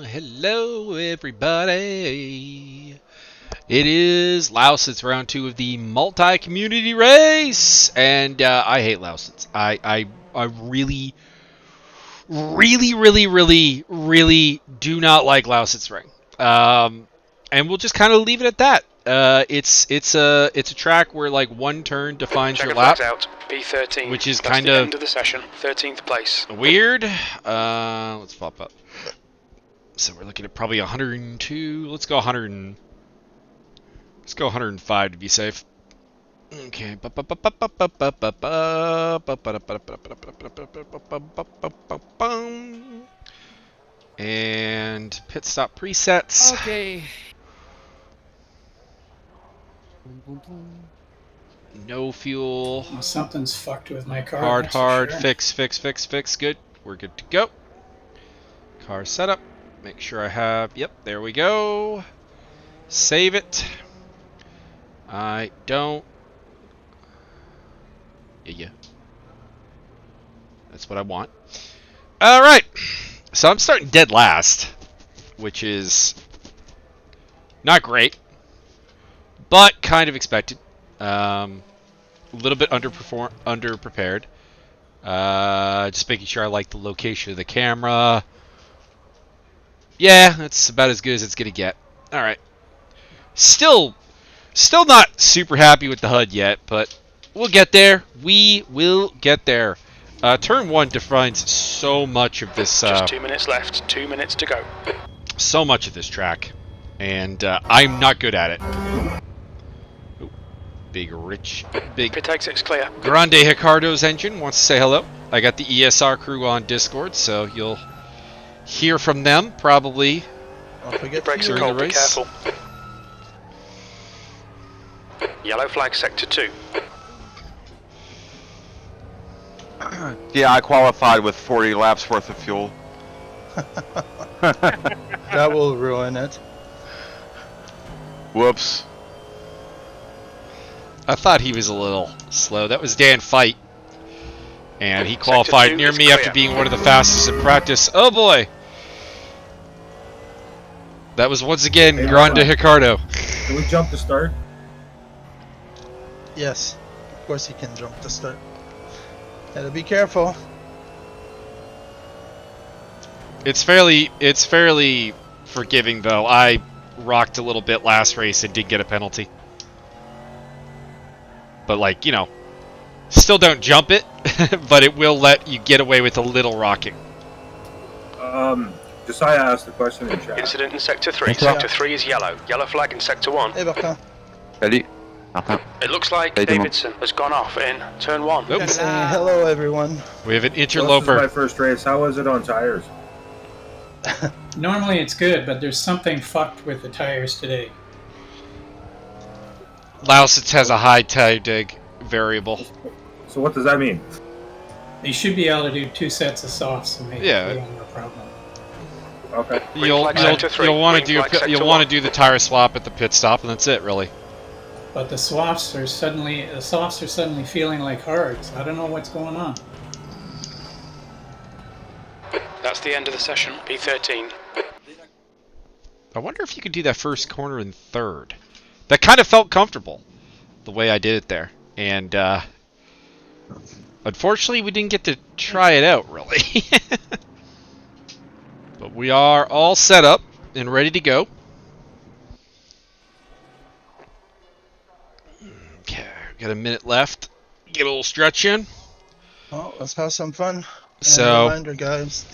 Hello, everybody. It is Lausitz round 2 of the multi-community race, and I hate Lausitz. I really, really do not like Lausitzring. And we'll just kind of leave it at that. It's a track where like one turn defines your lap, out. P13, which is that's kind the of end of the session. 13th place. weird. Let's pop up. So we're looking at probably 102. Let's go 100. Let's go 105 to be safe. Okay. And pit stop presets. Okay. No fuel. Well, something's fucked with my car. Hard. Sure. Fix. Good. We're good to go. Car setup. Make sure I have. Yep, there we go. Save it. I don't. Yeah. That's what I want. Alright. So I'm starting dead last, which is not great, but kind of expected. A little bit underprepared. Just making sure I like the location of the camera. Yeah, that's about as good as it's gonna get. Alright. Still not super happy with the HUD yet, but we'll get there. We will get there. Turn 1 defines so much of this. Just 2 minutes left. 2 minutes to go. So much of this track, and I'm not good at it. Ooh, big Pit exit's clear. Grande Ricardo's engine wants to say hello. I got the ESR crew on Discord, so you'll hear from them probably. Don't forget Brakes are during the cold, be race. careful. Yellow flag, sector 2. Yeah, I qualified with 40 laps worth of fuel. That will ruin it. Whoops. I thought he was a little slow. That was Dan Fight. And he qualified two near is me clear. after being one of the fastest in practice. Oh boy! That was once again Grande Ricardo. Can we jump the start? Yes, of course you can jump the start. Gotta be careful. It's fairly forgiving though. I rocked a little bit last race and did get a penalty. But like, you know, still don't jump it, but it will let you get away with a little rocking. Josiah asked the question in chat. Incident in sector 3. Okay. Sector 3 is yellow. Yellow flag in sector 1. Hey, Bertrand. Salut. Martin. It looks like Hey, Dumont. Davidson has gone off in turn 1. Nope. Saying hello, everyone. We have an This is interloper. my first race. How was it on tires? Normally it's good, but there's something fucked with the tires today. Lausitz has a high tire dig variable. So what does that mean? They should be able to do 2 sets of softs and make Yeah. it no problem. Okay. You'll flag sector 3. want to Green flag sector want to 1. do the tire swap at the pit stop, and that's it, really. But the softs are suddenly feeling like hards. I don't know what's going on. That's the end of the session. P13. I wonder if you could do that first corner in third. That kind of felt comfortable, the way I did it there. And unfortunately, we didn't get to try it out, really. But we are all set up and ready to go. Okay, got a minute left. Get a little stretch in. Well, let's have some fun. And So- a reminder, guys,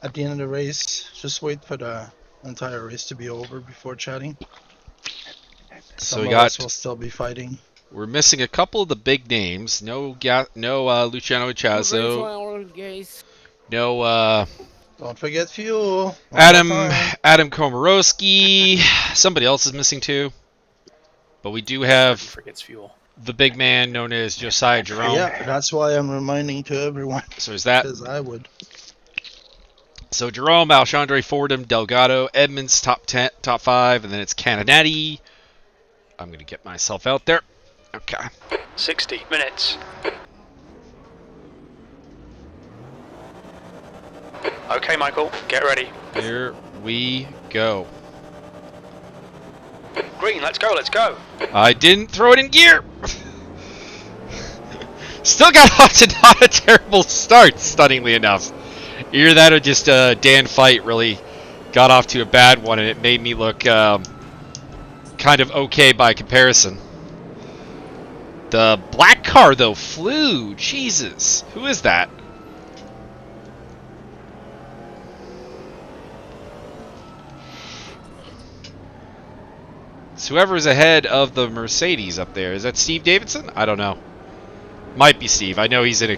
at the end of the race, just wait for the entire race to be over before chatting. So Some we of got- us will still be fighting. We're missing a couple of the big names. No Luciano Chazo. No Don't forget fuel. One Adam more time. Komorowski. Somebody else is missing too. But we do have Forgets fuel. the big man known as Josiah Jerome. Yeah, that's why I'm reminding to everyone, So there's that. because I would. So Jerome, Alexandre Fordham, Delgado, Edmonds, top 5, and then it's Canadinetti. I'm going to get myself out there. Okay. 60 minutes. Okay, Michael, get ready. Here we go. Green, let's go, let's go. I didn't throw it in gear! Still got off to not a terrible start, stunningly enough. Either that or just Dan Fight really got off to a bad one and it made me look kind of okay by comparison. The black car, though, flew. Jesus. Who is that? It's whoever's ahead of the Mercedes up there. Is that Steve Davidson? I don't know. Might be Steve. I know he's in a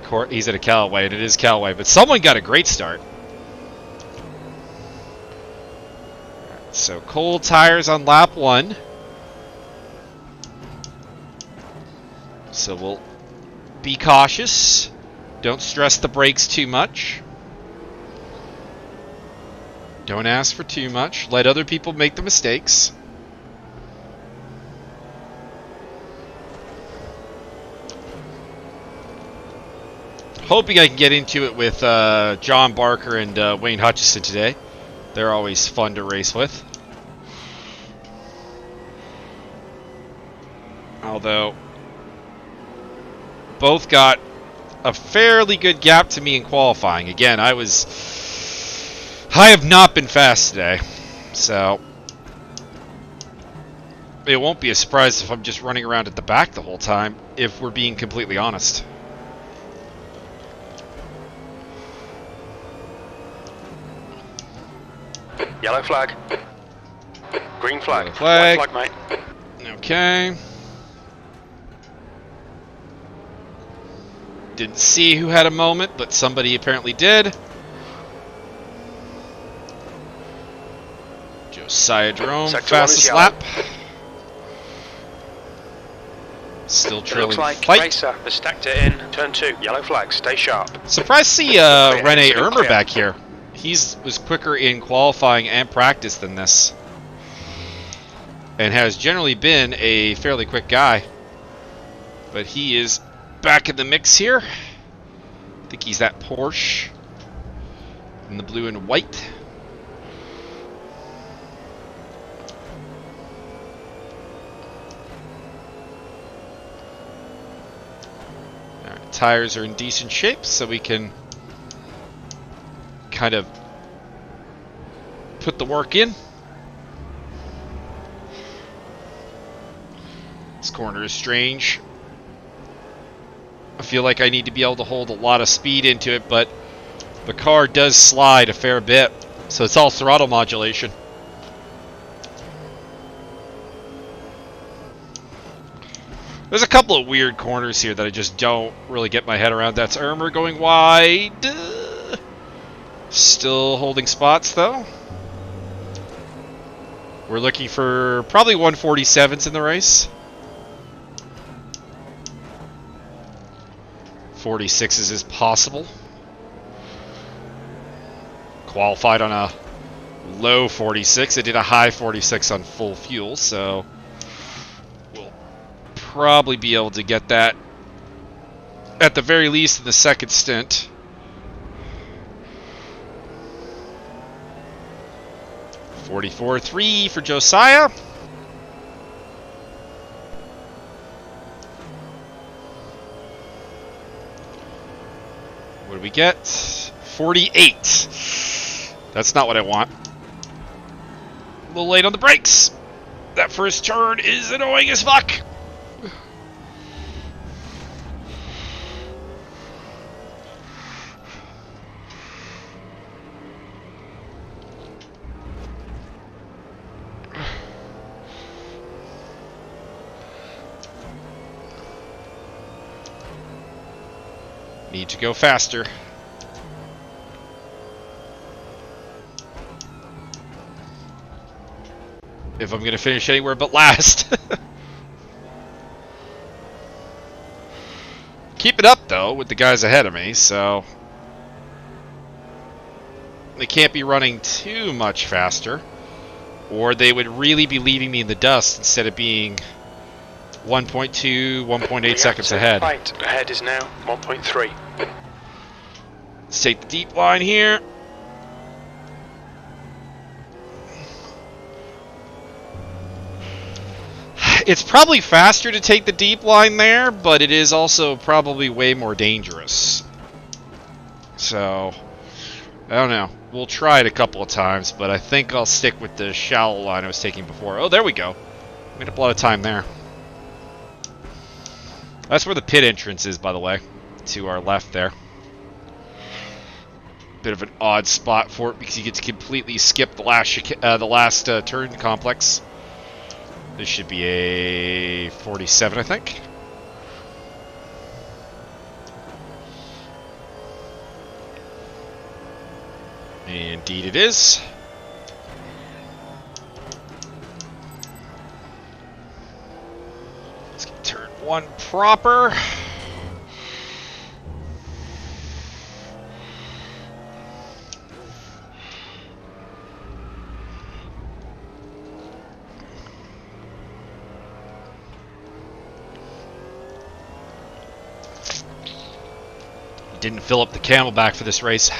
Callaway, and it is Callaway. But someone got a great start. So cold tires on lap 1. So we'll be cautious. Don't stress the brakes too much. Don't ask for too much. Let other people make the mistakes. Hoping I can get into it with John Barker and Wayne Hutchison today. They're always fun to race with. Although, both got a fairly good gap to me in qualifying. Again, I have not been fast today, so it won't be a surprise if I'm just running around at the back the whole time, if we're being completely honest. Yellow flag. Green flag. Yellow flag. White flag, mate. Okay. Didn't see who had a moment, but somebody apparently did. Josiah Jerome, Sector fastest 1 is lap. Still It trailing looks like Fight. Racer has stacked it in. Turn 2. Yellow flag. Stay sharp. Surprised to see Rene Irmer back here. He was quicker in qualifying and practice than this. And has generally been a fairly quick guy. But he is back in the mix here. I think he's that Porsche in the blue and white. Alright, tires are in decent shape, so we can kind of put the work in. This corner is strange. I feel like I need to be able to hold a lot of speed into it, but the car does slide a fair bit, so it's all throttle modulation. There's a couple of weird corners here that I just don't really get my head around. That's Irmer going wide. Still holding spots, though. We're looking for probably 147s in the race. 46s is possible. Qualified on a low 46. It did a high 46 on full fuel, so we'll probably be able to get that at the very least in the second stint. .44.3 for Josiah. What do we get? 48. That's not what I want. A little late on the brakes. That first turn is annoying as fuck. Need to go faster. If I'm going to finish anywhere but last. Keep it up, though, with the guys ahead of me, so they can't be running too much faster, or they would really be leaving me in the dust instead of being 1.2, 1.8 seconds ahead. Right ahead is now 1.3. Let's take the deep line here. It's probably faster to take the deep line there, but it is also probably way more dangerous. So, I don't know. We'll try it a couple of times, but I think I'll stick with the shallow line I was taking before. Oh, there we go. Made up a lot of time there. That's where the pit entrance is, by the way. To our left there. Bit of an odd spot for it because you get to completely skip the last turn complex. This should be a 47, I think. Indeed it is. Let's get turn 1 proper. Didn't fill up the camelback for this race.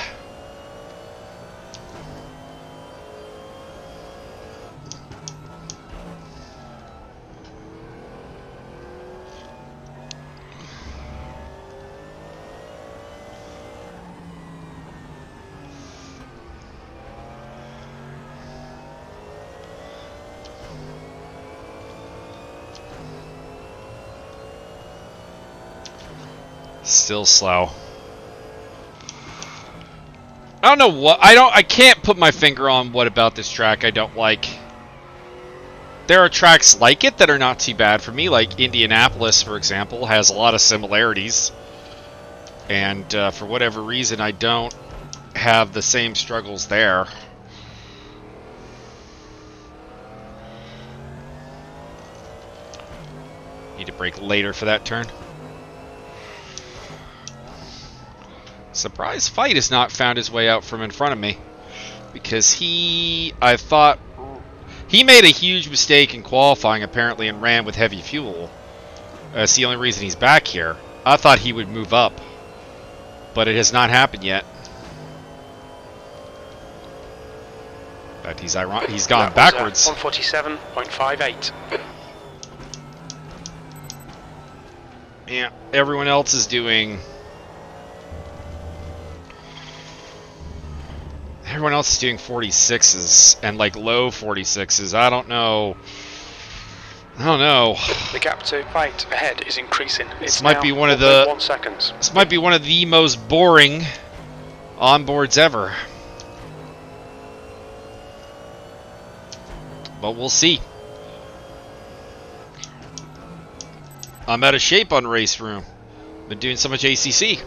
Still slow. I don't know what I can't put my finger on what about this track I don't like. There are tracks like it that are not too bad for me, like Indianapolis, for example, has a lot of similarities. And for whatever reason, I don't have the same struggles there. Need to brake later for that turn. Surprise Fight has not found his way out from in front of me. Because I thought, he made a huge mistake in qualifying apparently and ran with heavy fuel. That's the only reason he's back here. I thought he would move up. But it has not happened yet. In fact, he's gone backwards. 147.58. Yeah, everyone else is doing... Everyone else is doing 46s and like low 46s. I don't know. The gap to Fight ahead is increasing. This might be one of the 1 seconds. This might be one of the most boring onboards ever. But we'll see. I'm out of shape on race room. Been doing so much ACC.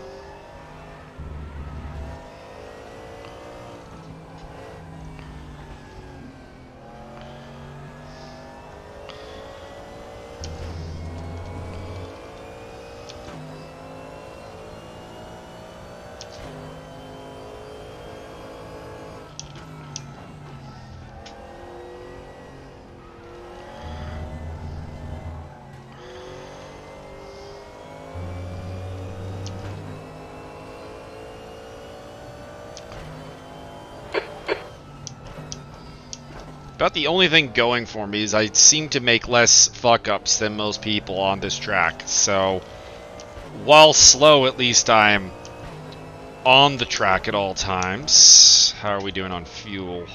About the only thing going for me is I seem to make less fuck-ups than most people on this track. So, while slow, at least I'm on the track at all times. How are we doing on fuel?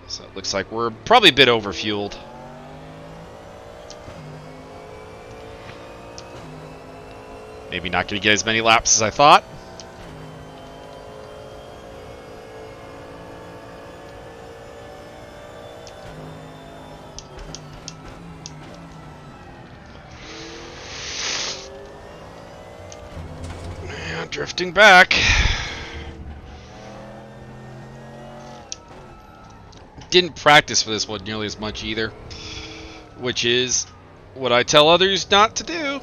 So it looks like we're probably a bit overfueled. Maybe not going to get as many laps as I thought. Drifting back. Didn't practice for this one nearly as much either, which is what I tell others not to do.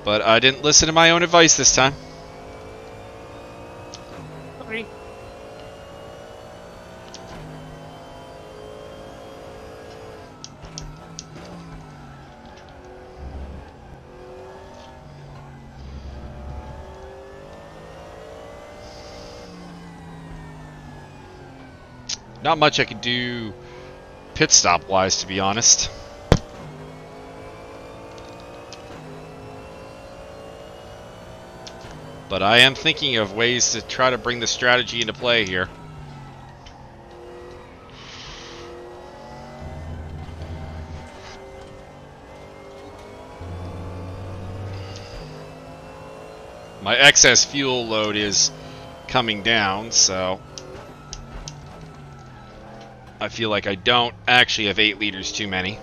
But I didn't listen to my own advice this time. Sorry. Not much I can do pit stop wise, to be honest. But I am thinking of ways to try to bring the strategy into play here. My excess fuel load is coming down, so I feel like I don't actually have 8 liters too many.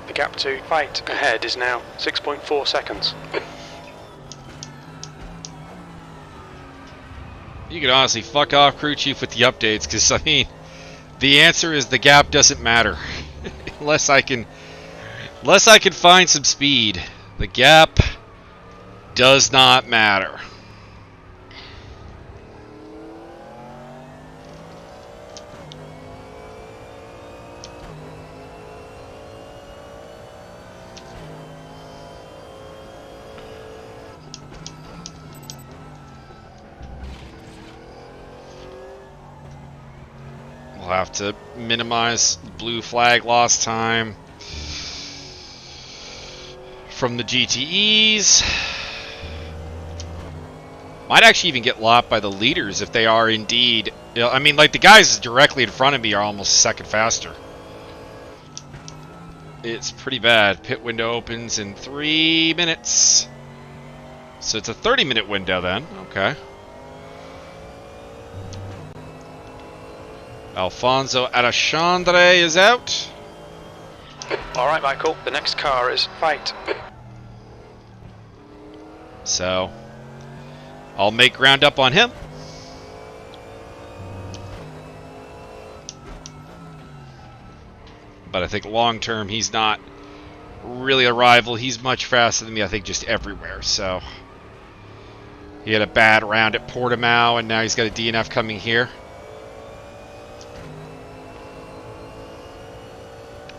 The gap to fight ahead is now 6.4 seconds. You can honestly fuck off, crew chief, with the updates, because I mean, the answer is the gap doesn't matter unless I can find some speed. The gap does not matter. We'll have to minimize blue flag loss time from the GTEs. Might actually even get lopped by the leaders if they are indeed. You know, I mean, like the guys directly in front of me are almost a second faster. It's pretty bad. Pit window opens in 3 minutes. So it's a 30-minute window then. Okay. Alfonso Alexandre is out. Alright, Michael, the next car is fight. So I'll make ground up on him. But I think long term he's not really a rival. He's much faster than me, I think, just everywhere. So he had a bad round at Portimao, and now he's got a DNF coming here.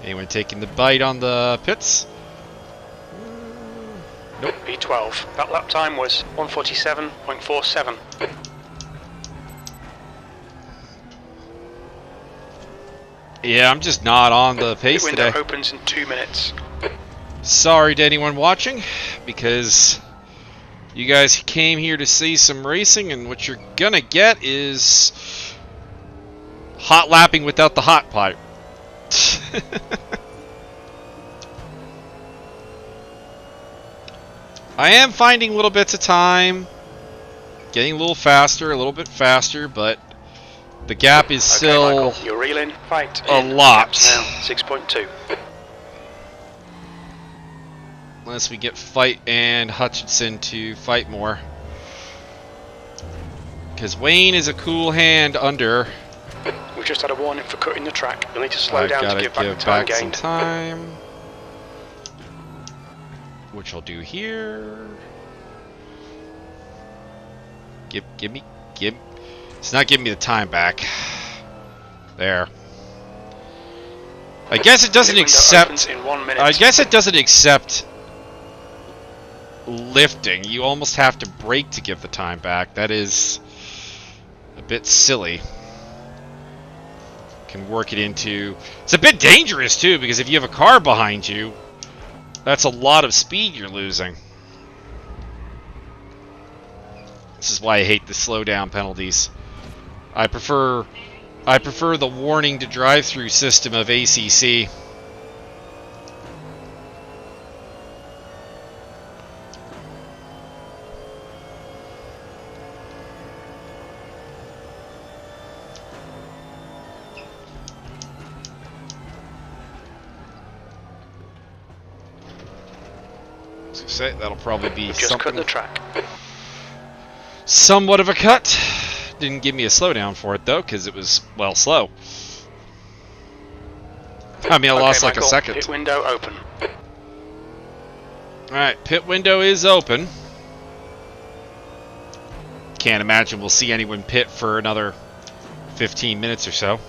Anyone taking the bite on the pits? Nope. V12. That lap time was 1:47.47. Yeah, I'm just not on the pace The window today. opens in 2 minutes. Sorry to anyone watching, because you guys came here to see some racing, and what you're gonna get is hot lapping without the hot pipe. I am finding little bits of time, getting a little faster, a little bit faster, but the gap is Okay, still Michael, you're reeling. Fight. a in. lot. Gap's now 6.2. Unless we get Fight and Hutchinson to fight more. Because Wayne is a cool hand under. We've just had a warning for cutting the track. You'll need to slow I down to gotta give back the time some gained. time. Which I'll do here. Give me. It's not giving me the time back. There. I guess it doesn't The window accept. opens in 1 minute. I guess it doesn't accept lifting. You almost have to brake to give the time back. That is a bit silly. Can work it into. It's a bit dangerous too, because if you have a car behind you, that's a lot of speed you're losing. This is why I hate the slowdown penalties. I prefer the warning to drive-through system of ACC. Say that'll probably be Just cut something. the track. Somewhat of a cut. Didn't give me a slowdown for it though, because it was, well, slow. I mean, I lost like Michael, a second. Pit window open. Alright, pit window is open. Can't imagine we'll see anyone pit for another 15 minutes or so.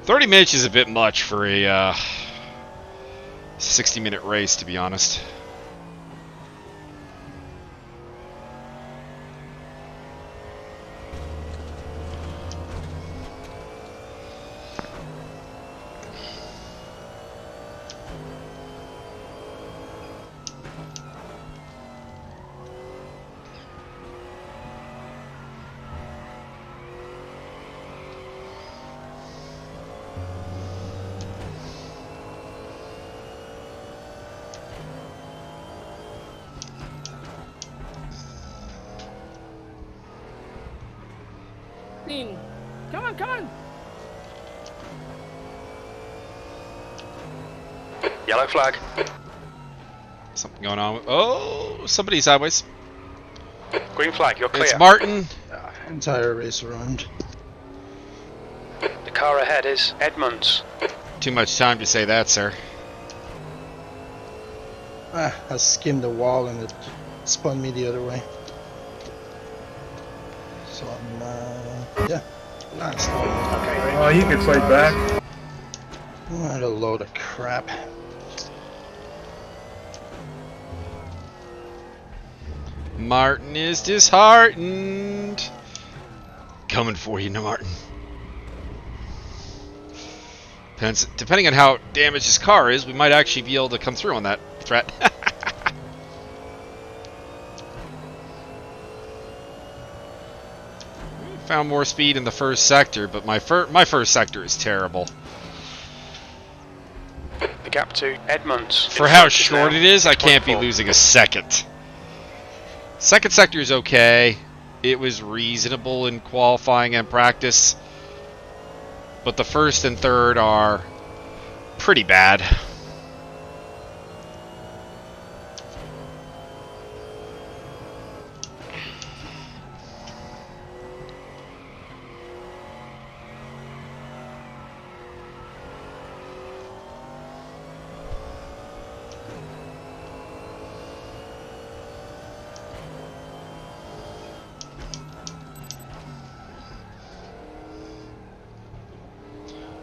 $30 is a bit much for a 60-minute race, to be honest. Come on, come on! Yellow flag. Something going on. Oh, somebody sideways. Green flag, you're clear. It's Martin. Entire race around. The car ahead is Edmonds. Too much time to say that, sir. I skimmed the wall and it spun me the other way. So I'm, yeah, last one. Okay, Oh, you can fight back. What a load of crap. Martin is disheartened. Coming for you, Martin. Depending on how damaged his car is, we might actually be able to come through on that threat. Found more speed in the first sector, but my first sector is terrible. the gap to Edmonds. For how short it is, I can't be losing a second. Second sector is okay. It was reasonable in qualifying and practice. But the first and third are pretty bad.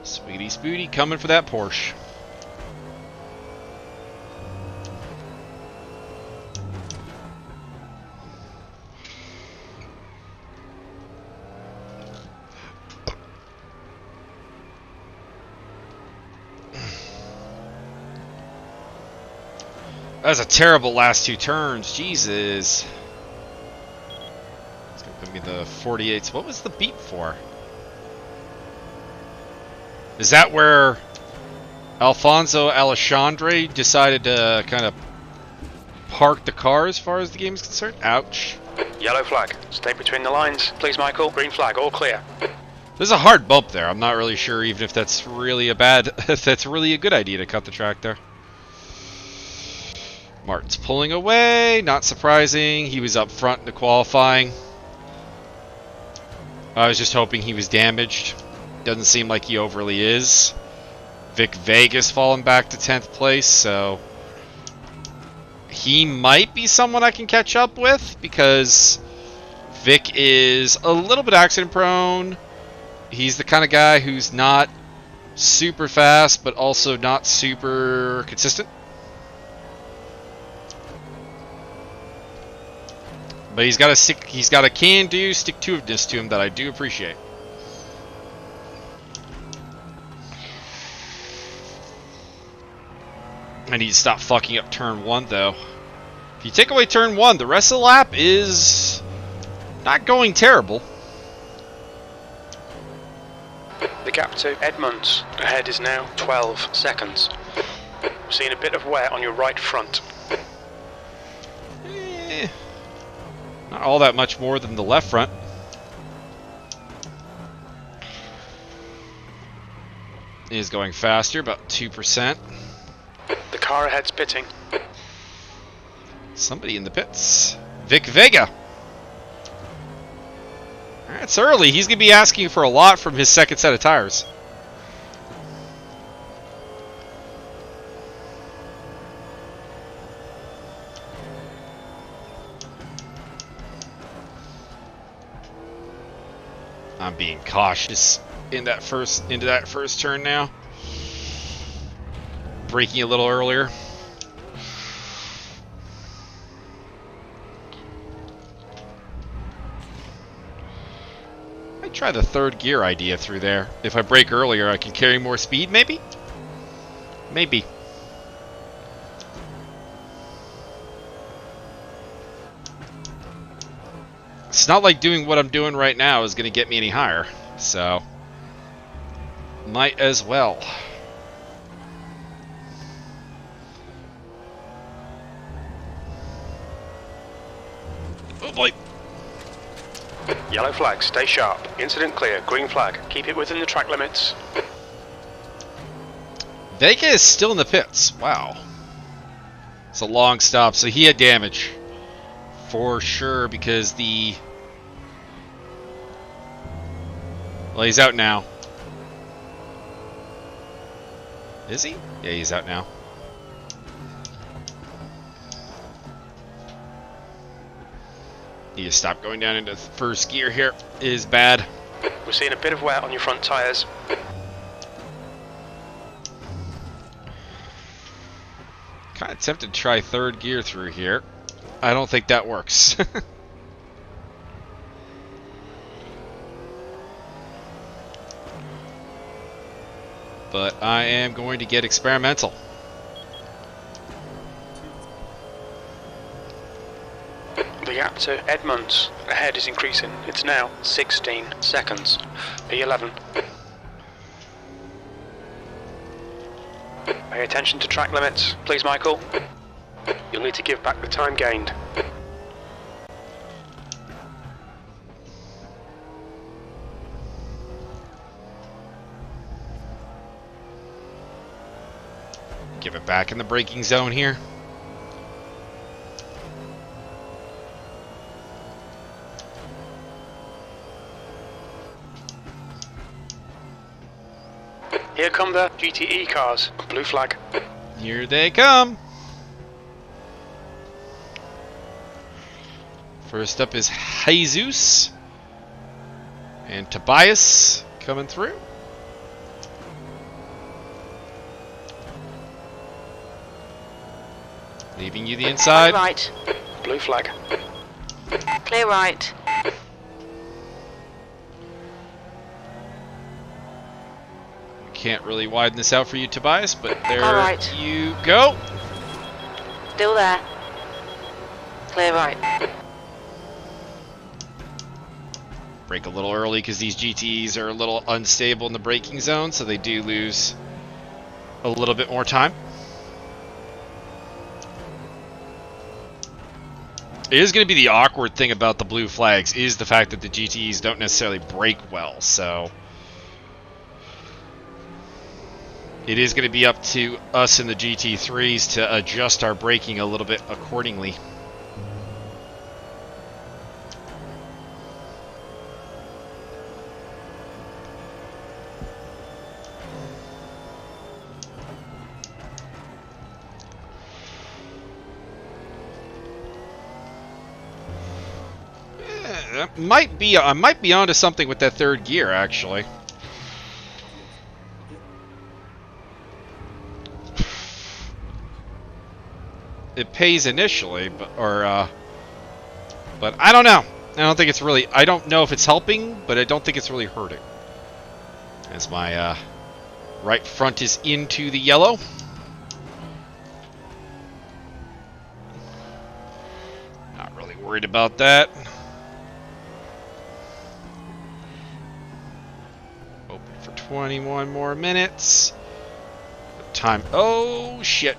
Sweetie Spooty coming for that Porsche. That was a terrible last two turns. Jesus. It's going to be the 48s. What was the beep for? Is that where Alfonso Alexandre decided to kind of park the car as far as the game is concerned? Ouch. Yellow flag. Stay between the lines. Please, Michael. Green flag. All clear. There's a hard bump there. I'm not really sure even if that's really if that's really a good idea to cut the track there. Martin's pulling away. Not surprising. He was up front in the qualifying. I was just hoping he was damaged. Doesn't seem like he overly is. Vic Vegas falling back to 10th place, so he might be someone I can catch up with because Vic is a little bit accident prone. He's the kind of guy who's not super fast, but also not super consistent. But he's got a can-do stick-to-itiveness to him that I do appreciate. I need to stop fucking up turn 1, though. If you take away turn 1, the rest of the lap is not going terrible. The gap to Edmonds ahead is now 12 seconds. Seeing a bit of wear on your right front. Not all that much more than the left front. Is going faster, about 2%. The car ahead's pitting. Somebody in the pits. Vic Vega. Alright, It's early. He's going to be asking for a lot from his second set of tires. I'm being cautious into that first turn now. Braking a little earlier. I'd try the third gear idea through there. If I brake earlier, I can carry more speed, maybe? Maybe. It's not like doing what I'm doing right now is going to get me any higher, so might as well. Oh boy. Yellow flag, stay sharp. Incident clear, green flag. Keep it within the track limits. Vega is still in the pits. Wow. It's a long stop, so he had damage. For sure, because the... Well, he's out now. Is he? Yeah, he's out now. Need to stop going down into first gear here. It is bad. We're seeing a bit of wear on your front tyres. Kind of tempted to try third gear through here. I don't think that works. But I am going to get experimental. The gap to Edmonds ahead is increasing. It's now 16 seconds. P11. Pay attention to track limits, please, Michael. You'll need to give back the time gained. Give it back in the braking zone here. Here come the GTE cars. Blue flag. Here they come. First up is Jesus. And Tobias coming through. Leaving you the inside. Clear right. Blue flag. Clear right. Can't really widen this out for you, Tobias, but there right. you go. Still there. Clear right. Brake a little early because these GTEs are a little unstable in the braking zone, so they do lose a little bit more time. It is going to be the awkward thing about the blue flags is the fact that the GTEs don't necessarily brake well, so it is going to be up to us in the GT3s to adjust our braking a little bit accordingly. I might be onto something with that third gear, actually. It pays initially, but I don't know. I don't think it's really. I don't know if it's helping, but I don't think it's really hurting. As my right front is into the yellow. Not really worried about that. Open for 21 more minutes. Time. Oh shit.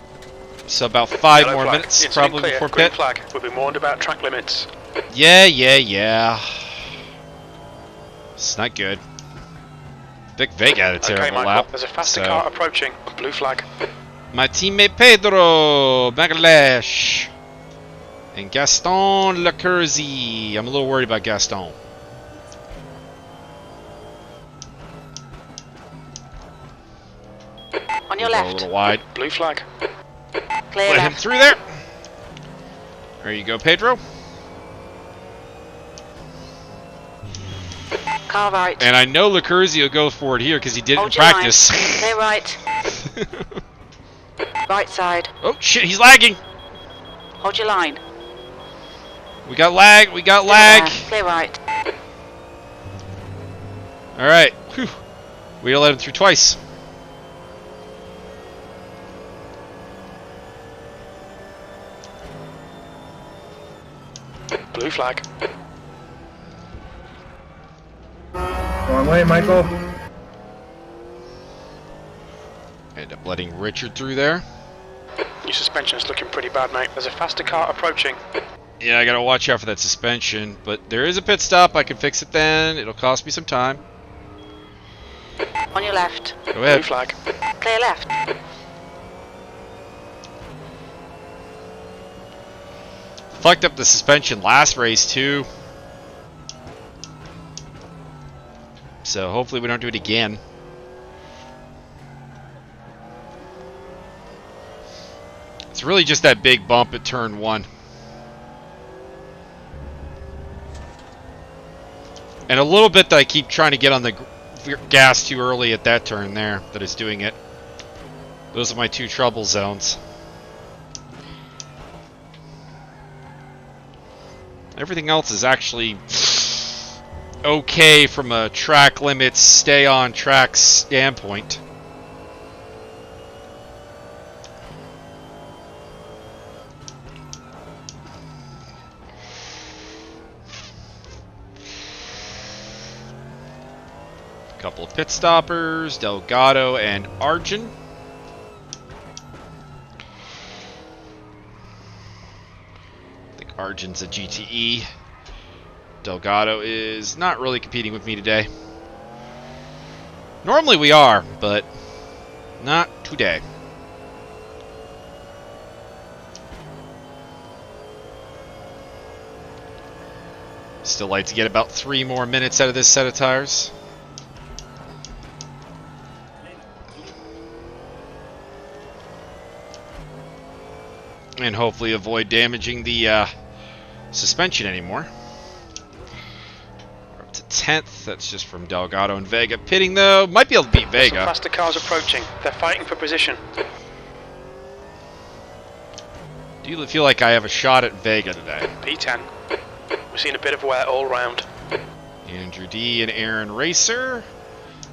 So about 5 Yellow more flag. minutes, Incident probably clear. before Green pit. flag. We've been warned about track limits. Yeah. It's not good. Vic Vega had a terrible Okay, Michael. lap. There's a faster so. car approaching. Blue flag. My teammate Pedro Magalash and Gaston Lacurzi. I'm a little worried about Gaston. your Go a left. little wide. Blue flag. Clear Let him left. through there. There you go, Pedro. Car right. And I know Licurzi will go for it here because he did it in Hold your line. practice. Clear right. Right side. Oh shit, he's lagging. Hold your line. We got lag. We got Still lag. there. Clear right. All right. Whew. We gotta let him through twice. Blue flag. Wrong way, Michael. End up letting Richard through there. Your suspension's looking pretty bad, mate. There's a faster car approaching. Yeah, I gotta watch out for that suspension, but there is a pit stop. I can fix it then. It'll cost me some time. On your left. Go Blue ahead. flag. Clear left. Fucked up the suspension last race too. So hopefully we don't do it again. It's really just that big bump at turn 1. And a little bit that I keep trying to get on the gas too early at that turn there that is doing it. Those are my 2 trouble zones. Everything else is actually okay from a track limits, stay on track standpoint. Couple of pit stoppers, Delgado and Arjun. I think Arjun's a GTE. Delgado is not really competing with me today. Normally we are, but not today. Still like to get about 3 more minutes out of this set of tires. And hopefully avoid damaging the suspension anymore. We're up to 10th. That's just from Delgado and Vega pitting, though. Might be able to beat Some Vega. faster cars approaching. They're fighting for position. Do you feel like I have a shot at Vega today? P10. We're seeing a bit of wear all round. Andrew D and Aaron Racer.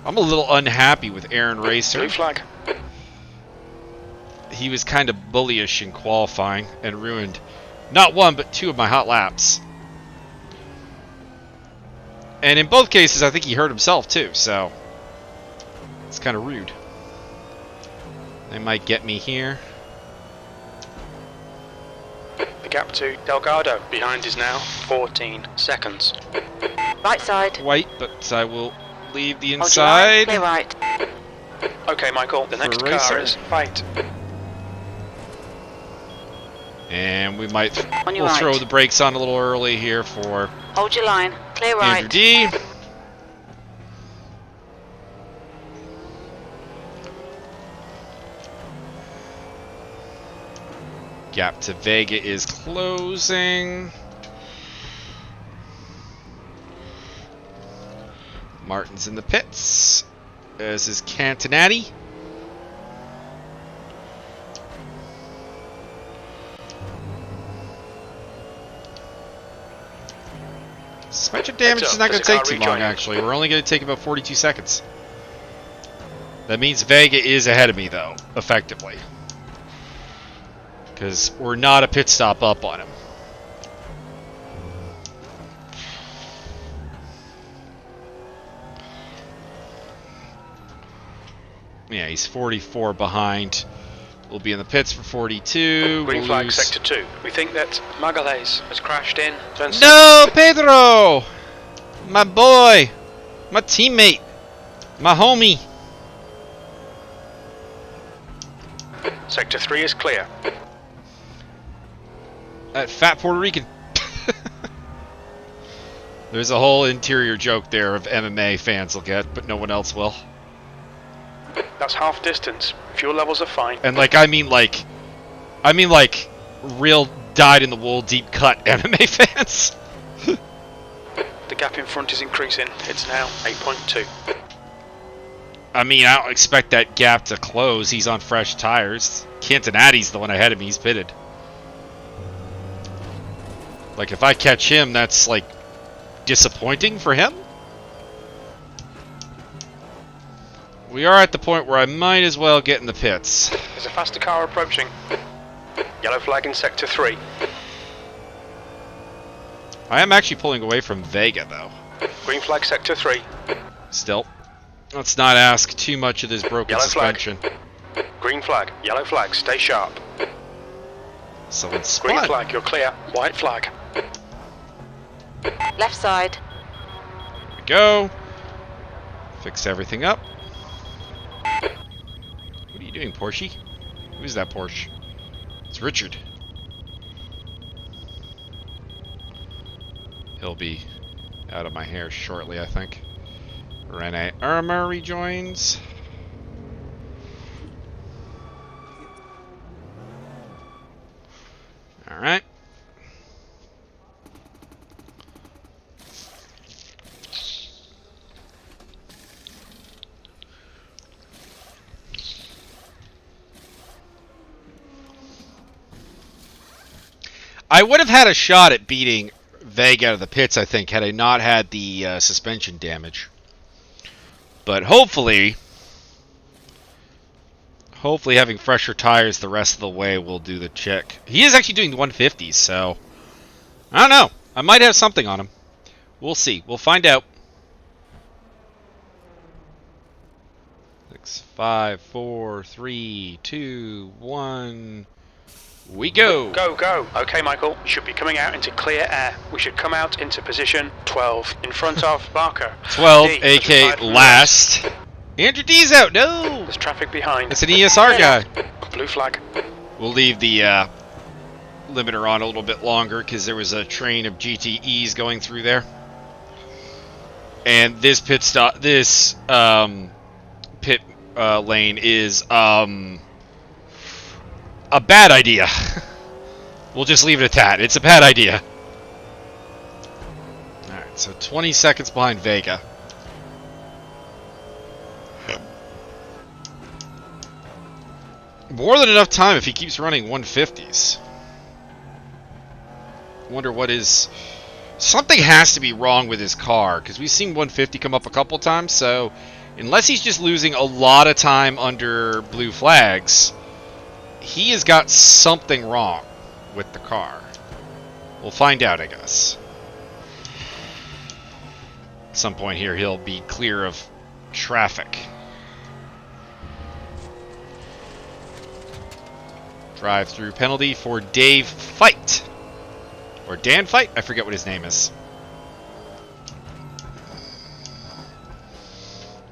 I'm a little unhappy with Aaron Racer. Blue flag. He was kind of bullyish in qualifying and ruined not 1 but 2 of my hot laps. And in both cases, I think he hurt himself too, so it's kind of rude. They might get me here. The gap to Delgado behind is now 14 seconds. Right side. White, but I will leave the Hold your line. inside. Clear right. Okay, Michael, the next Racer. car is fight. And we might On your we'll throw right. the brakes on a little early here for Hold your line. Clear right. Andrew D. Gap to Vega is closing. Martin's in the pits, as is Cantonati. Suspension damage is not going to take too long, actually. We're only going to take about 42 seconds. That means Vega is ahead of me, though, effectively. Because we're not a pit stop up on him. Yeah, he's 44 behind. We'll be in the pits for 42. Green We'll flag, lose. sector 2. We think that Magalhaes has crashed in. Turn No, Pedro! My boy! My teammate! My homie! Sector 3 is clear. That fat Puerto Rican. There's a whole interior joke there of MMA fans will get, but no one else will. That's half distance. Fuel levels are fine. And I mean real dyed-in-the-wool, deep-cut MMA fans. The gap in front is increasing. It's now 8.2. I mean, I don't expect that gap to close. He's on fresh tires. Cantonati's the one ahead of me. He's pitted. Like, if I catch him, that's, like, disappointing for him. We are at the point where I might as well get in the pits. There's a faster car approaching. Yellow flag in sector 3. I am actually pulling away from Vega, though. Green flag sector 3. Still. Let's not ask too much of this broken Yellow suspension. Flag. Green flag. Yellow flag. Stay sharp. Someone Green spun. flag. You're clear. White flag. Left side. There we go. Fix everything up. What are you doing, Porsche? Who's that Porsche? It's Richard. He'll be out of my hair shortly, I think. Rene Irma rejoins. Alright. I would have had a shot at beating Vega out of the pits, I think, had I not had the suspension damage. But hopefully having fresher tires the rest of the way will do the trick. He is actually doing 150s, so I don't know. I might have something on him. We'll see. We'll find out. 6, 5, 4, 3, 2, 1. We go. Go, go. Okay, Michael. You should be coming out into clear air. We should come out into position 12 in front of Barker. 12, D, AK last. Andrew D's out. No. There's traffic behind. It's an ESR guy. Blue flag. We'll leave the limiter on a little bit longer because there was a train of GTEs going through there. And this pit stop, this pit lane is a bad idea. We'll just leave it at that. It's a bad idea. Alright, so 20 seconds behind Vega. More than enough time if he keeps running 150s. Wonder what is... Something has to be wrong with his car, because we've seen 150 come up a couple times, so unless he's just losing a lot of time under blue flags, he has got something wrong with the car. We'll find out, I guess. At some point here, he'll be clear of traffic. Drive-through penalty for Dave Fight. Or Dan Fight? I forget what his name is.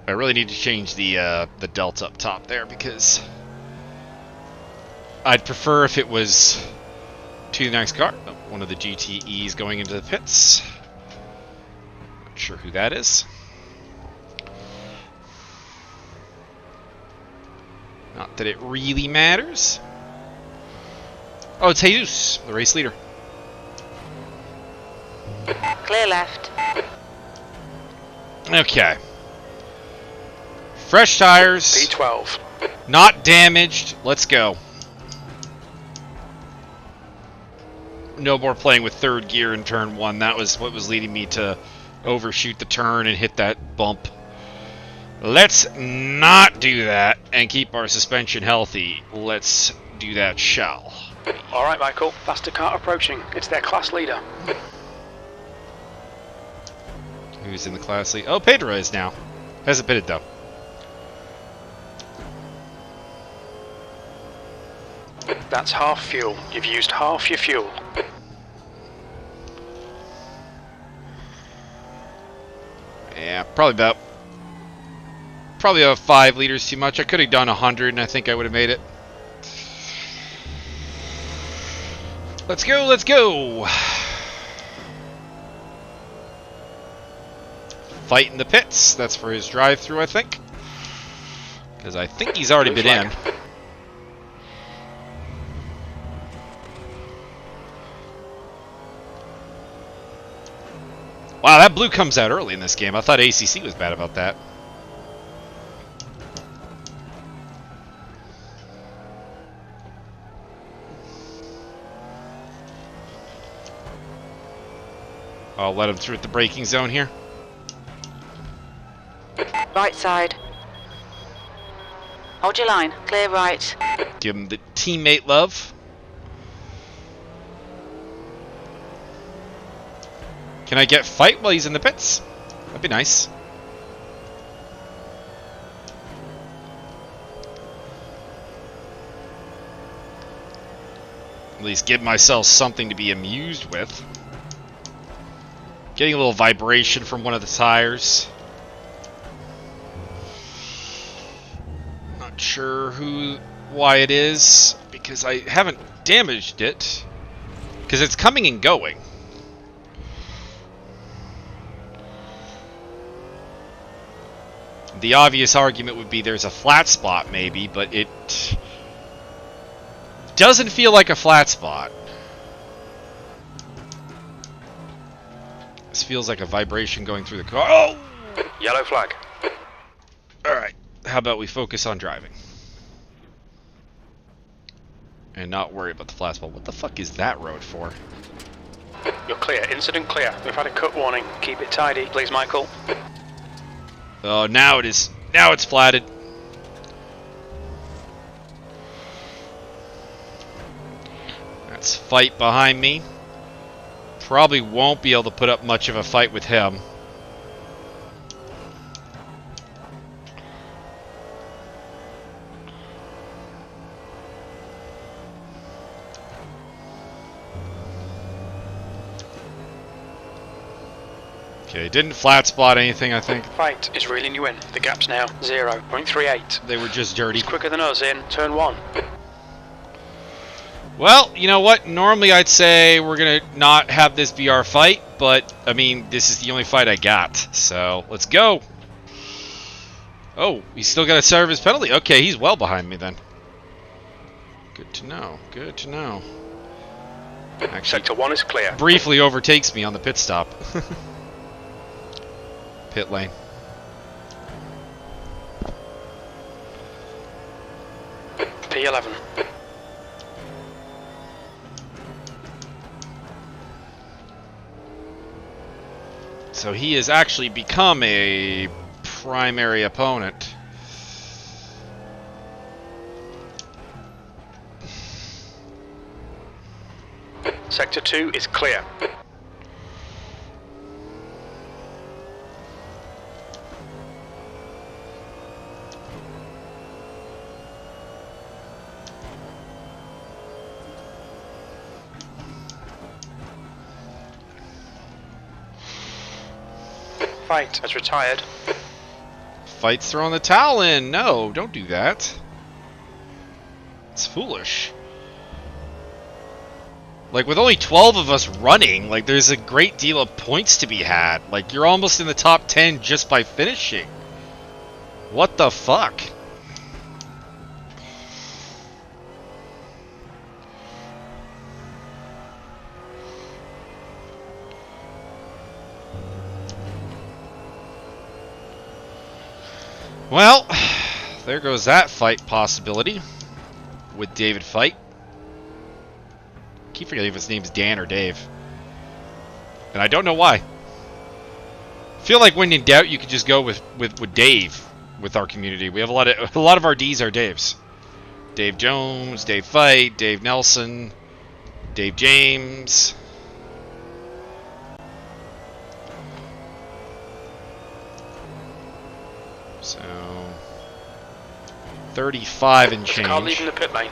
I really need to change the delta up top there because I'd prefer if it was to the next car. Oh, one of the GTEs going into the pits. Not sure who that is. Not that it really matters. Oh, it's Jesus, the race leader. Clear left. Okay. Fresh tires. P12. Not damaged. Let's go. No more playing with third gear in turn 1. That was what was leading me to overshoot the turn and hit that bump. Let's not do that and keep our suspension healthy. Let's do that, shall. Alright, Michael. Faster car approaching. It's their class leader. Who's in the class lead? Oh, Pedro is now. Hasn't pitted, though. That's half fuel. You've used half your fuel. Yeah, probably about 5 liters too much. I could have done 100 and I think I would have made it. Let's go, let's go! Fight in the pits. That's for his drive-through, I think. Because I think he's already Blue been in. flag. Wow, that blue comes out early in this game. I thought ACC was bad about that. I'll let him through at the braking zone here. Right side. Hold your line. Clear right. Give him the teammate love. Can I get fight while he's in the pits? That'd be nice. At least give myself something to be amused with. Getting a little vibration from one of the tires. Not sure why it is, because I haven't damaged it. Because it's coming and going. The obvious argument would be there's a flat spot maybe, but it doesn't feel like a flat spot. This feels like a vibration going through the car. Oh! Yellow flag. Alright, how about we focus on driving? And not worry about the flat spot. What the fuck is that road for? You're clear. Incident clear. We've had a cut warning. Keep it tidy, please, Michael. Oh, now it is. Now it's flatted. That's fight behind me. Probably won't be able to put up much of a fight with him. Okay, didn't flat spot anything, I think. Fight is reeling you in. The gap's now 0.38. They were just dirty. He's quicker than us in turn 1. Well, you know what? Normally I'd say we're going to not have this be our fight, but, I mean, this is the only fight I got. So, let's go. Oh, he's still got to serve his penalty. Okay, he's well behind me then. Good to know. Good to know. Actually, Sector 1 is clear. briefly overtakes me on the pit stop. Pit lane. P11. So he has actually become a primary opponent. Sector 2 is clear. Fight has retired. Fight's throwing the towel in. No, don't do that. It's foolish. Like, with only 12 of us running, like, there's a great deal of points to be had. Like, you're almost in the top 10 just by finishing. What the fuck? Well, there goes that fight possibility with David Fight. Keep forgetting if his name's Dan or Dave. And I don't know why. I feel like when in doubt you could just go with Dave with our community. We have a lot of our D's are Daves. Dave Jones, Dave Fight, Dave Nelson, Dave James. So 35 and change. Car leaving the pit lane.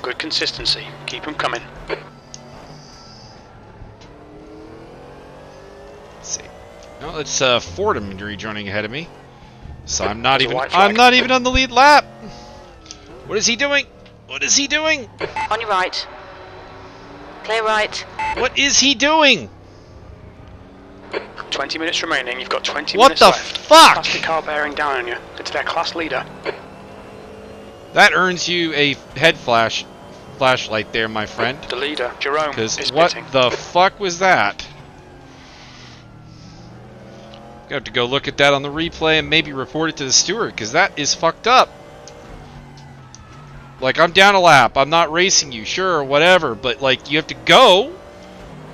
Good consistency. Keep them coming. Let's see. No, it's Fordham rejoining ahead of me. So I'm not There's a even white flag. I'm not even on the lead lap. What is he doing? What is he doing? On your right. Clear right. What is he doing? 20 20 minutes remaining. You've got 20 What minutes the left. fuck? Faster car bearing down on you. It's their class leader. That earns you a head flashlight there, my friend. The leader, Jerome, Because is what pitting. the fuck was that? Gonna have to go look at that on the replay and maybe report it to the steward, because that is fucked up. Like, I'm down a lap, I'm not racing you, sure, whatever, but like, you have to go.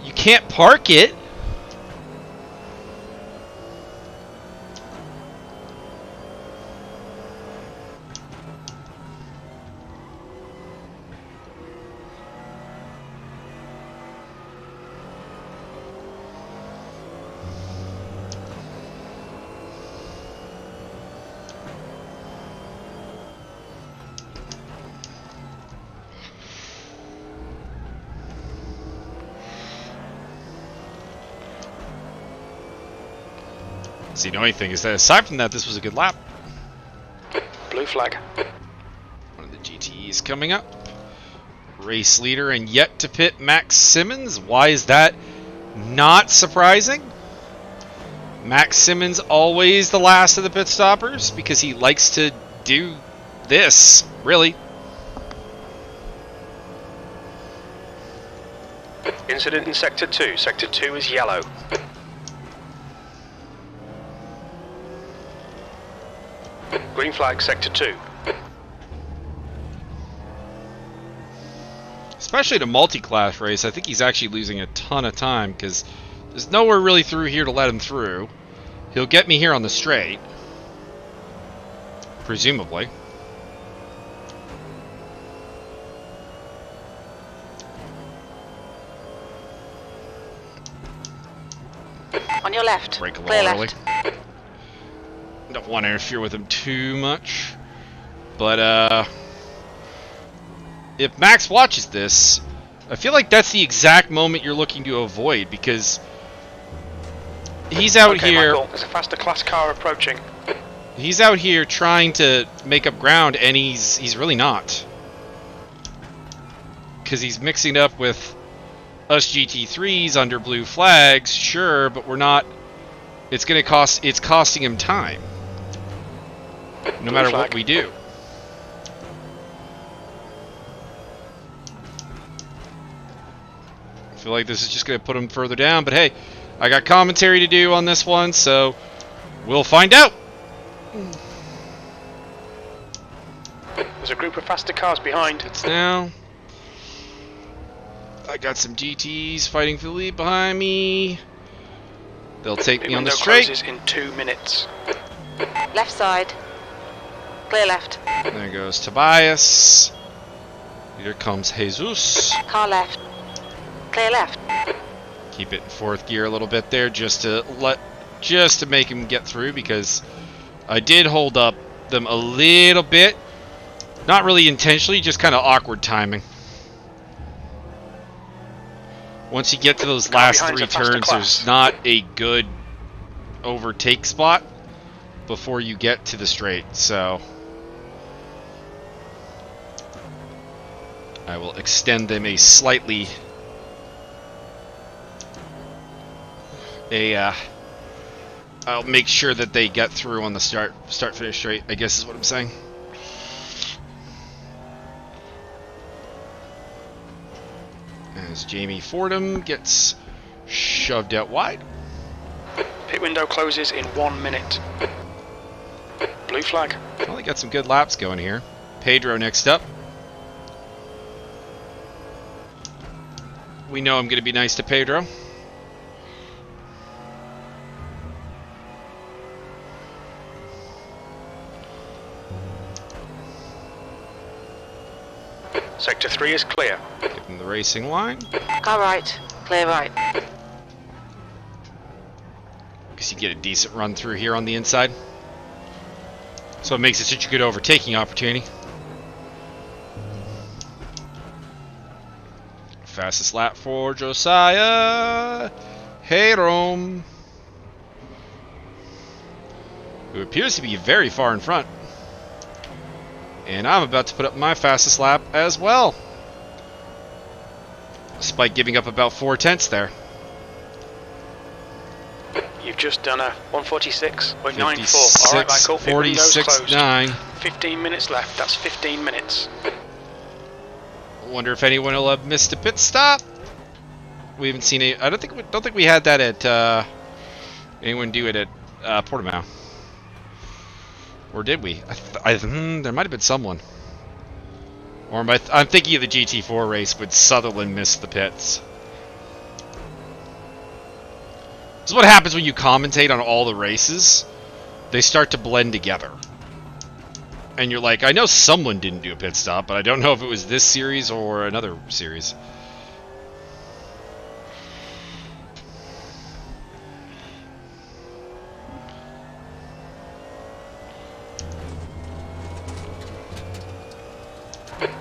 You can't park it. See, the only thing is that aside from that, this was a good lap. Blue flag. One of the GTEs coming up. Race leader and yet to pit Max Simmons. Why is that not surprising? Max Simmons always the last of the pit stoppers because he likes to do this, really. Incident in Sector 2. Sector 2 is yellow. Green flag, Sector 2. Especially in a multi-class race, I think he's actually losing a ton of time because there's nowhere really through here to let him through. He'll get me here on the straight. Presumably. On your left. Brake a Clear little early. left. Don't want to interfere with him too much. But, if Max watches this, I feel like that's the exact moment you're looking to avoid because he's out Okay, here. Michael, there's a faster class car approaching. He's out here trying to make up ground, and he's really not. Because he's mixing up with us GT3s under blue flags, sure, but we're not. It's costing him time. No matter what we do. I feel like this is just going to put him further down, but hey, I got commentary to do on this one, so we'll find out. There's a group of faster cars behind. It's now. I got some GTs fighting for the lead behind me. They'll take Pit me on the window straight. closes in 2 minutes. Left side. Clear left. There goes Tobias. Here comes Jesus. Car left. Clear left. Keep it in fourth gear a little bit there, just to make him get through, because I did hold up them a little bit. Not really intentionally, just kind of awkward timing. Once you get to those last behind's 3 a faster turns, class. there's not a good overtake spot before you get to the straight, so I will extend them a slightly I'll make sure that they get through on the start finish straight, I guess is what I'm saying. As Jamie Fordham gets shoved out wide. Pit window closes in 1 minute. Blue flag. Well, they got some good laps going here. Pedro next up. We know I'm going to be nice to Pedro. Sector 3 is clear. Give him the racing line. Car right. Clear right. Because you get a decent run through here on the inside. So it makes it such a good overtaking opportunity. Fastest lap for Josiah Hayrom, who appears to be very far in front. And I'm about to put up my fastest lap as well, despite giving up about 4/10 there. You've just done a 146.94. Alright, Michael. Pit window's closed. 46.9. 15 minutes left. That's 15 minutes. Wonder if anyone will have missed a pit stop. We haven't seen it. I don't think we had that at anyone do it at Portimao. Or did we? There might have been someone. Or I'm thinking of the GT4 race when Sutherland missed the pits. This is what happens when you commentate on all the races. They start to blend together. And you're like, I know someone didn't do a pit stop, but I don't know if it was this series or another series.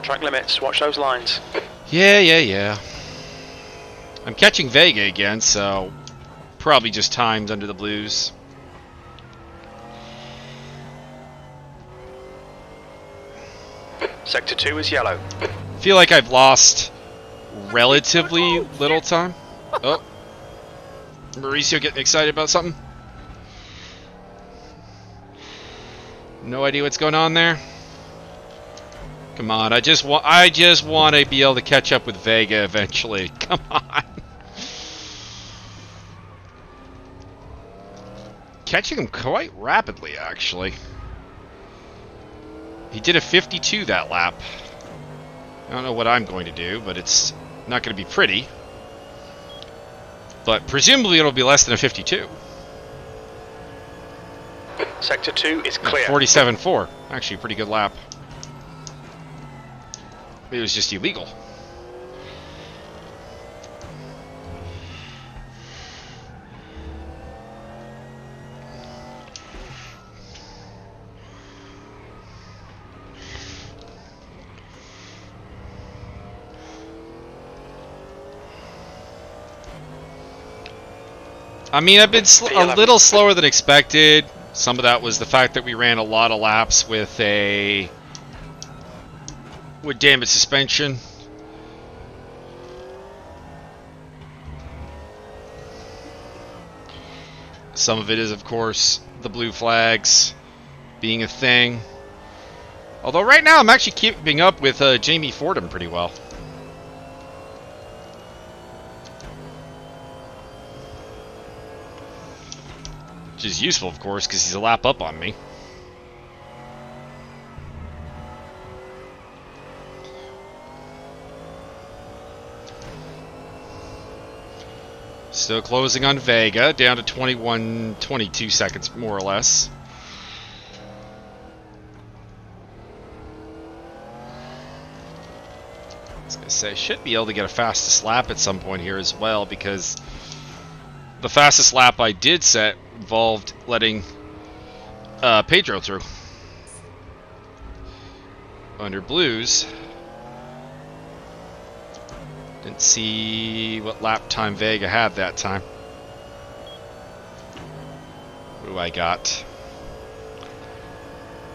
Track limits. Watch those lines. Yeah. I'm catching Vega again, so probably just timed under the blues. Sector 2 is yellow. Feel like I've lost relatively little time. Oh. Mauricio getting excited about something? No idea what's going on there. Come on, I just want to be able to catch up with Vega eventually. Come on. Catching him quite rapidly, actually. He did a 52 that lap. I don't know what I'm going to do, but it's not going to be pretty. But presumably it'll be less than a 52. Sector 2 is clear. 47.4. Actually, a pretty good lap. It was just illegal. I mean, I've been a little slower than expected. Some of that was the fact that we ran a lot of laps with damaged suspension. Some of it is, of course, the blue flags being a thing. Although right now I'm actually keeping up with Jamie Fordham pretty well. Which is useful, of course, because he's a lap up on me. Still closing on Vega, down to 22 seconds, more or less. I was going to say, should be able to get a fastest lap at some point here as well, because the fastest lap I did set involved letting Pedro through. Under blues. Didn't see what lap time Vega had that time. What do I got?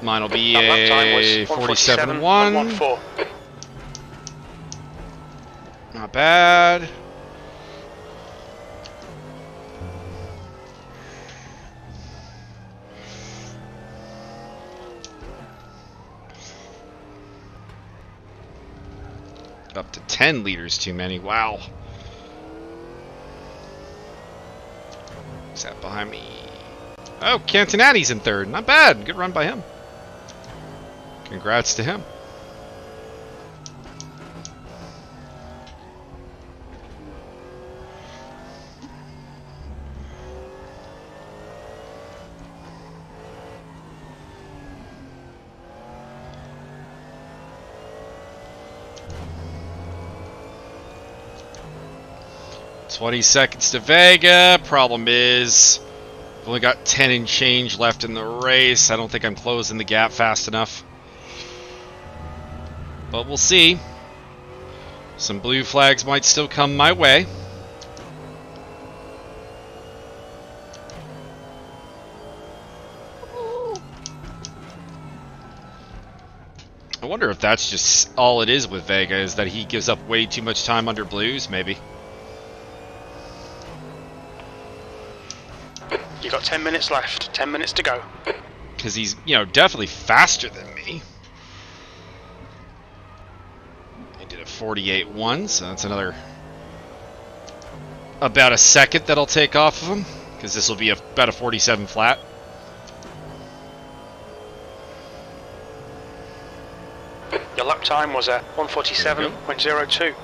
Mine will be a 47.1. Not bad. Up to 10 liters too many. Wow. Who's that behind me? Oh, Cantonati's in third. Not bad. Good run by him. Congrats to him. $20 seconds to Vega. Problem is, I've only got 10 and change left in the race. I don't think I'm closing the gap fast enough. But we'll see. Some blue flags might still come my way. I wonder if that's just all it is with Vega, is that he gives up way too much time under blues, maybe. You got 10 minutes left. 10 minutes to go. Because he's, you know, definitely faster than me. He did a 48.1, so that's another about a second that'll take off of him, because this will be about a 47 flat. Your lap time was at 1:47.02.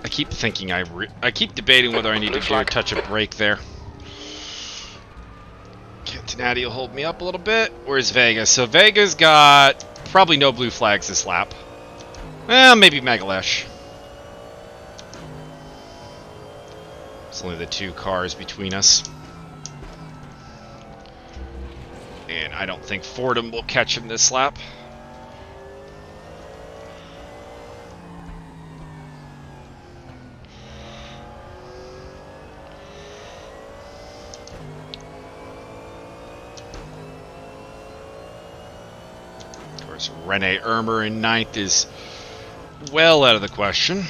I keep thinking I keep debating whether I need to do a touch of brake there. Cincinnati will hold me up a little bit. Where's Vega? So Vega's got probably no blue flags this lap. Well, maybe Megalesh. It's only the two cars between us. And I don't think Fordham will catch him this lap. Of course, Rene Ermer in 9th is well out of the question.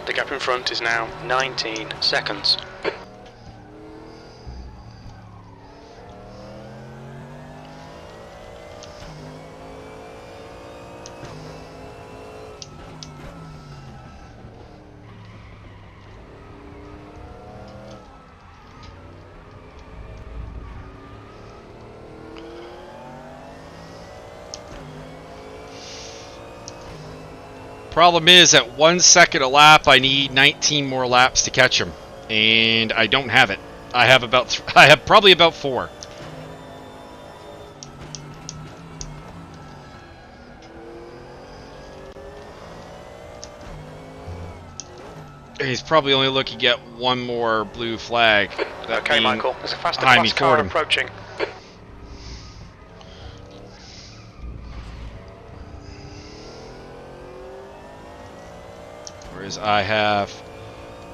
The gap in front is now 19 seconds. Problem is, at 1 second a lap, I need 19 more laps to catch him, and I don't have it. I have probably about 4. He's probably only looking at one more blue flag. That Okay, Michael. There's a faster behind me, class car Fordham. approaching. Whereas I have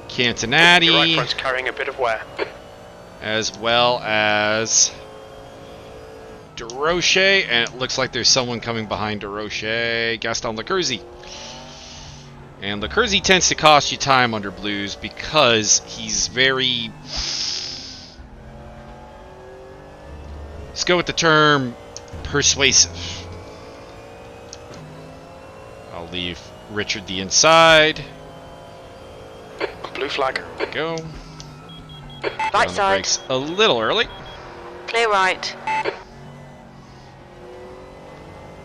Cincinnati, Your right front's carrying a bit of wear. as well as DeRoche, and it looks like there's someone coming behind DeRoche, Gaston Lecurzi. And Lecurzi tends to cost you time under blues because he's very... Let's go with the term persuasive. I'll leave Richard the inside. Blue flag. There we go. Right On the side. brakes a little early. Clear right.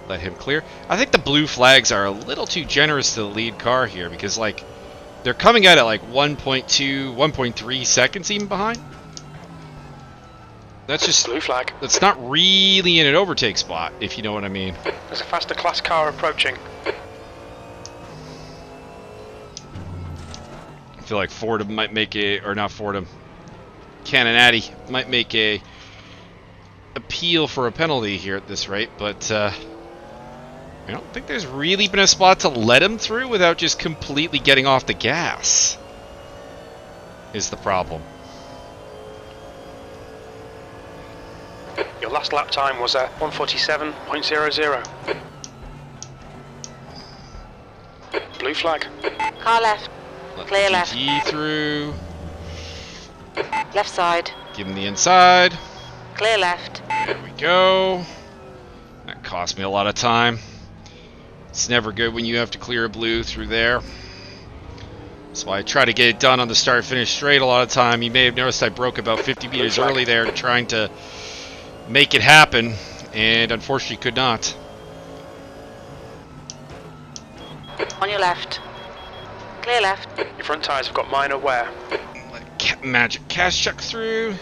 Let him clear. I think the blue flags are a little too generous to the lead car here because, like, they're coming out at like 1.2, 1.3 seconds even behind. That's just... Blue flag. That's not really in an overtake spot, if you know what I mean. There's a faster class car approaching. I feel like Fordham might make a... Or not Fordham. Cincinnati might make a appeal for a penalty here at this rate, but I don't think there's really been a spot to let him through without just completely getting off the gas, is the problem. Your last lap time was at 1:47.00. Blue flag. Car left. Let Clear the left. GG through. Left side. Give him the inside. Clear left. There we go. That cost me a lot of time. It's never good when you have to clear a blue through there. That's why I try to get it done on the start-finish straight a lot of time. You may have noticed I broke about 50 meters early there trying to make it happen, and unfortunately could not. On your left. Clear left. Your front tyres have got minor wear. Let Magic Cash check through.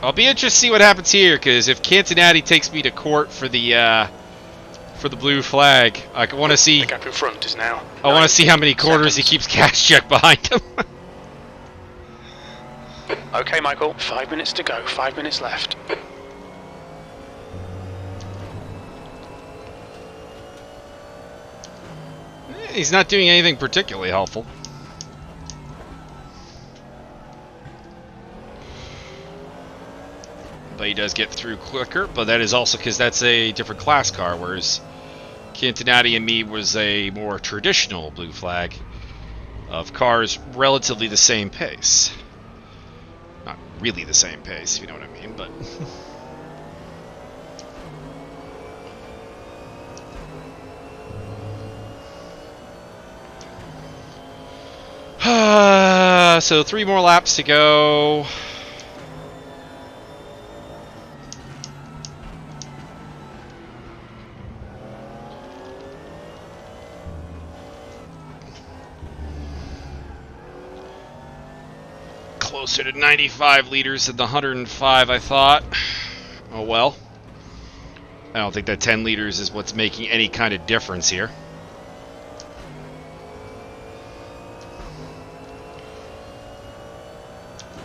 I'll be interested to see what happens here, because if Cincinnati takes me to court for the blue flag, I want to see. The gap in front is now. I want to see how many quarters he seconds. keeps Cash check behind him. Okay, Michael. 5 minutes to go. 5 minutes left. He's not doing anything particularly helpful. But he does get through quicker, but that is also because that's a different class car, whereas Cantonati and me was a more traditional blue flag of cars relatively the same pace. Not really the same pace, if you know what I mean, but... So 3 more laps to go. Closer to 95 liters than the 105 I thought. Oh well. I don't think that 10 liters is what's making any kind of difference here.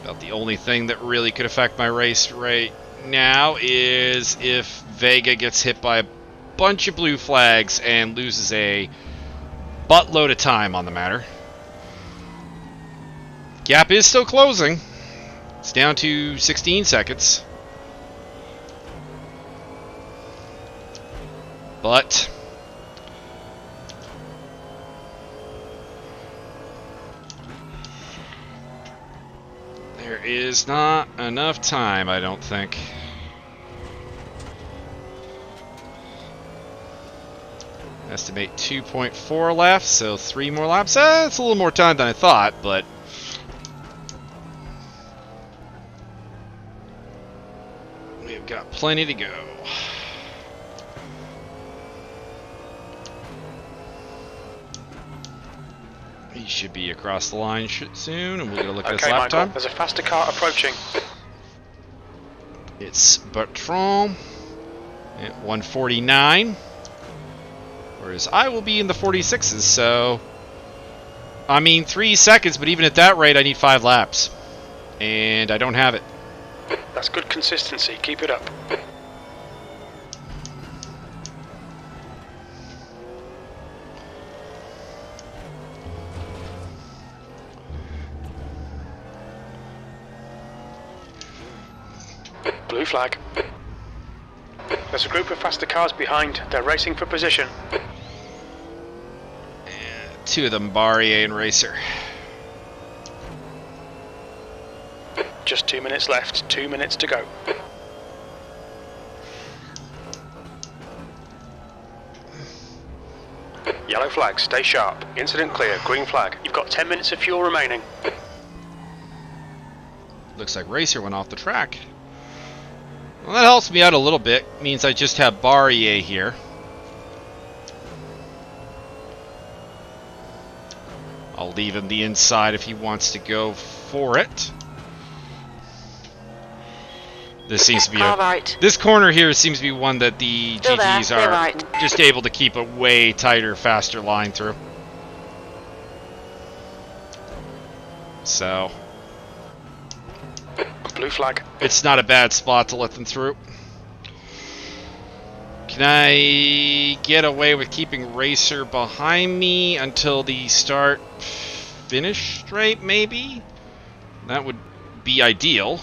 About the only thing that really could affect my race right now is if Vega gets hit by a bunch of blue flags and loses a buttload of time on the matter. Gap is still closing. It's down to 16 seconds. But there is not enough time, I don't think. Estimate 2.4 left, so 3 more laps. It's a little more time than I thought, but we've got plenty to go. He should be across the line soon, and we're going to look at his Okay, lap Michael. time. There's a faster car approaching. It's Bertrand at 149, whereas I will be in the 46s, so I mean 3 seconds, but even at that rate I need 5 laps, and I don't have it. That's good consistency. Keep it up. Blue flag. There's a group of faster cars behind. They're racing for position. And 2 of them, Barrier and Racer. Just 2 minutes left. 2 minutes to go. Yellow flag. Stay sharp. Incident clear. Green flag. You've got 10 minutes of fuel remaining. Looks like Racer went off the track. Well, that helps me out a little bit. Means I just have Barrier here. I'll leave him the inside if he wants to go for it. This seems to be this corner here seems to be one that the Still GTs there, are right. just able to keep a way tighter, faster line through. So Blue flag. it's not a bad spot to let them through. Can I get away with keeping Racer behind me until the start finish straight, maybe? That would be ideal.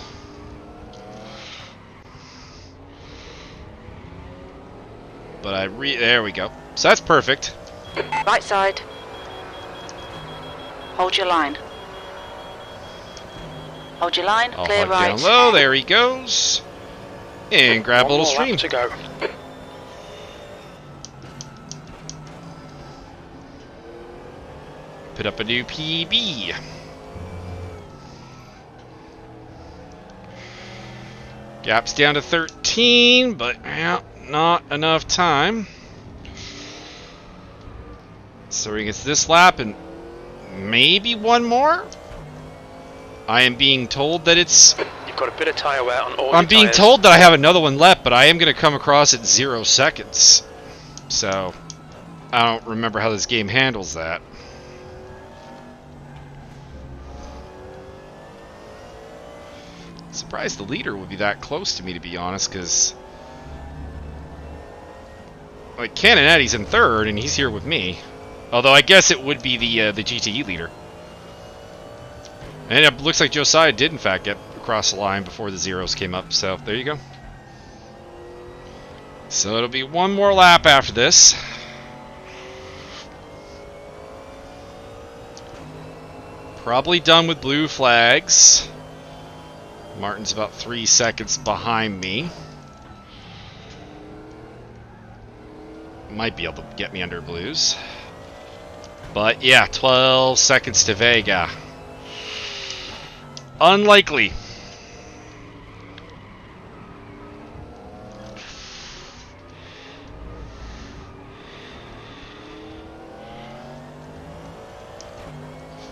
But there we go. So that's perfect. Right side. Hold your line. Hold your line. I'll Clear hug right. down low. There he goes. And grab a One little more lap stream. to go. Put up a new PB. Gap's down to 13, but yeah, not enough time. So he gets this lap and maybe one more. I am being told that it's... You've got a bit of tyre wear on all I'm your being tyres. told that I have another one left, but I am going to come across at 0 seconds. So, I don't remember how this game handles that. Surprised the leader would be that close to me, to be honest, because like Canonetti's in third and he's here with me. Although I guess it would be the GTE leader. And it looks like Josiah did in fact get across the line before the zeros came up, so there you go. So it'll be one more lap after this. Probably done with blue flags. Martin's about 3 seconds behind me. Might be able to get me under blues. But yeah, 12 seconds to Vega. Unlikely.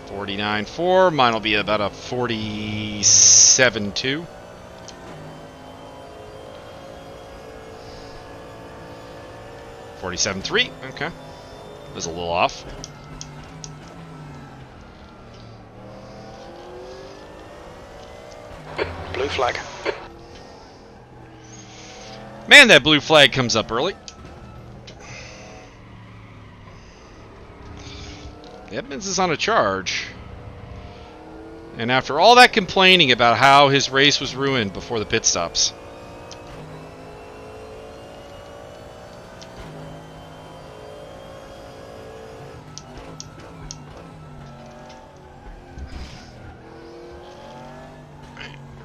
$49.4. Mine will be about a 47.2. $47.3. Okay. Was a little off. Blue flag. Man, that blue flag comes up early. Edmonds is on a charge. And after all that complaining about how his race was ruined before the pit stops.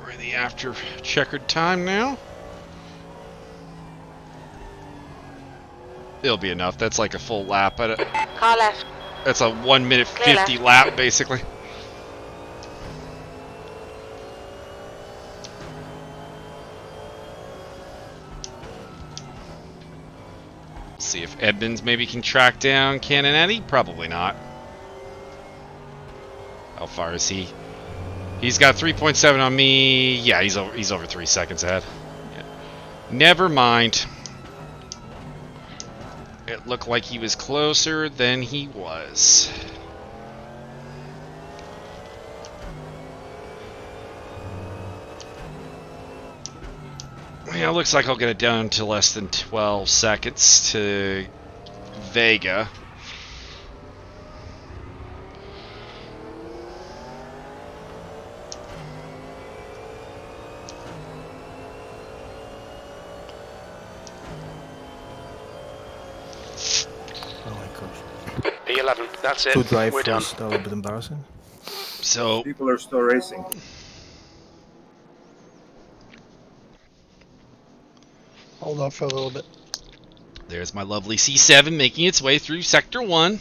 We're in the after checkered time now. It'll be enough. That's like a full lap. Car left. That's a 1 minute Clear 50 left. lap, basically. See if Edmonds maybe can track down Canonetti. Probably not. How far is he? He's got 3.7 on me. Yeah, he's over 3 seconds ahead. Yeah. Never mind. It looked like he was closer than he was. Yeah, it looks like I'll get it down to less than 12 seconds to Vega. Oh my gosh. P11. That's it. To drive We're done. was a little bit embarrassing. So People are still racing. Hold off for a little bit. there's my lovely C7 making its way through Sector 1.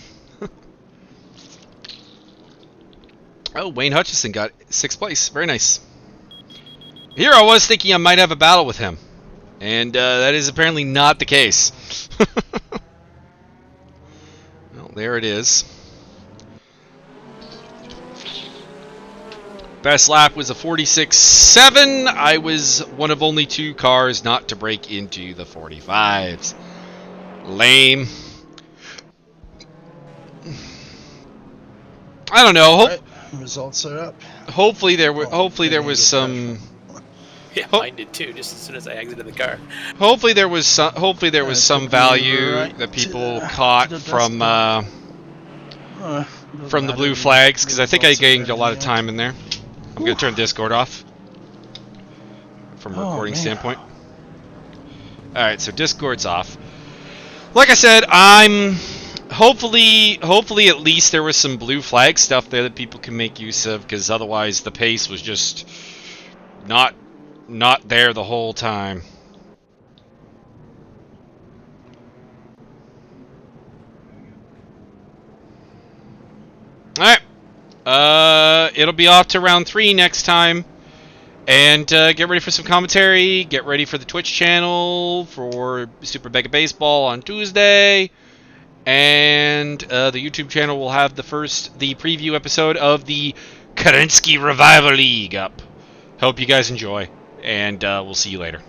Oh, Wayne Hutchison got 6th place. Very nice. Here I was thinking I might have a battle with him. And that is apparently not the case. Well, there it is. Best lap was a 46.7. I was one of only 2 cars not to break into the 45s. Lame. I don't know. Alright, results are up. Hopefully there was some. Yeah, mine did too. Just as soon as I exited the car. Hopefully there was some value right that people to caught the from the blue flags, because I think I gained a lot of time in there. I'm gonna turn Discord off from a recording standpoint. All right, so Discord's off. Like I said, I'm hopefully at least there was some blue flag stuff there that people can make use of, because otherwise the pace was just not there the whole time. Alright. It'll be off to round 3 next time. And get ready for some commentary. Get ready for the Twitch channel for Super Mega Baseball on Tuesday. And the YouTube channel will have the preview episode of the Kerensky Revival League up. Hope you guys enjoy. And we'll see you later.